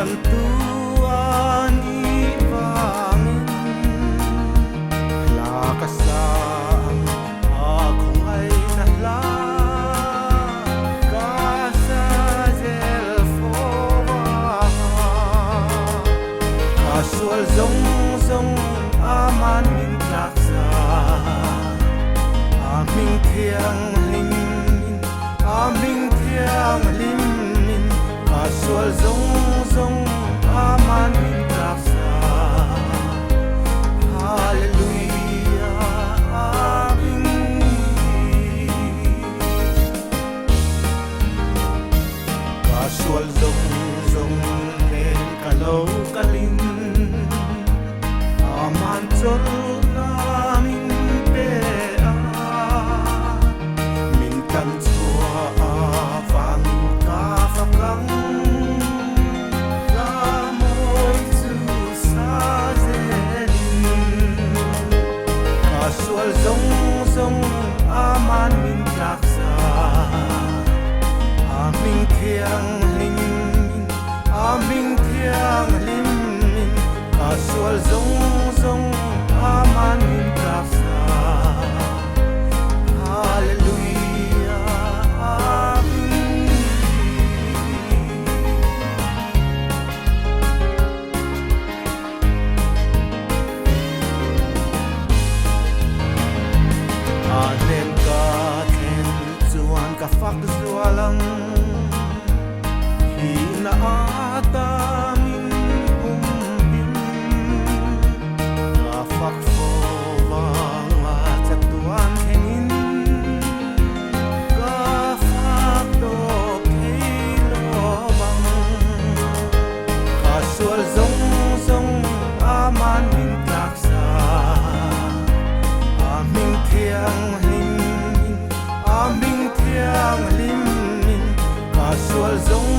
Tuhan ibangin lakasan akong ay nahlaka sa Zelfova kasual zong aman min taksa aming tiang limin aming tiang limin kasual zong aman min taksa hallelujah aming kasual zong men kalau kalin aman tol namin pea mintan tua avangin kafakang gamoy susazelin kasual zong aman min taksa aming tiang limin aming tiang limin kasual zong aman min taksa hallelujah amin anem ka ten tuan ka faktas dualang hinaata min umpin kafakfo mga tatuan hengin kafakto kailobang kasual zong aman min taksa aming tiang limin aming tiang limin kasual zong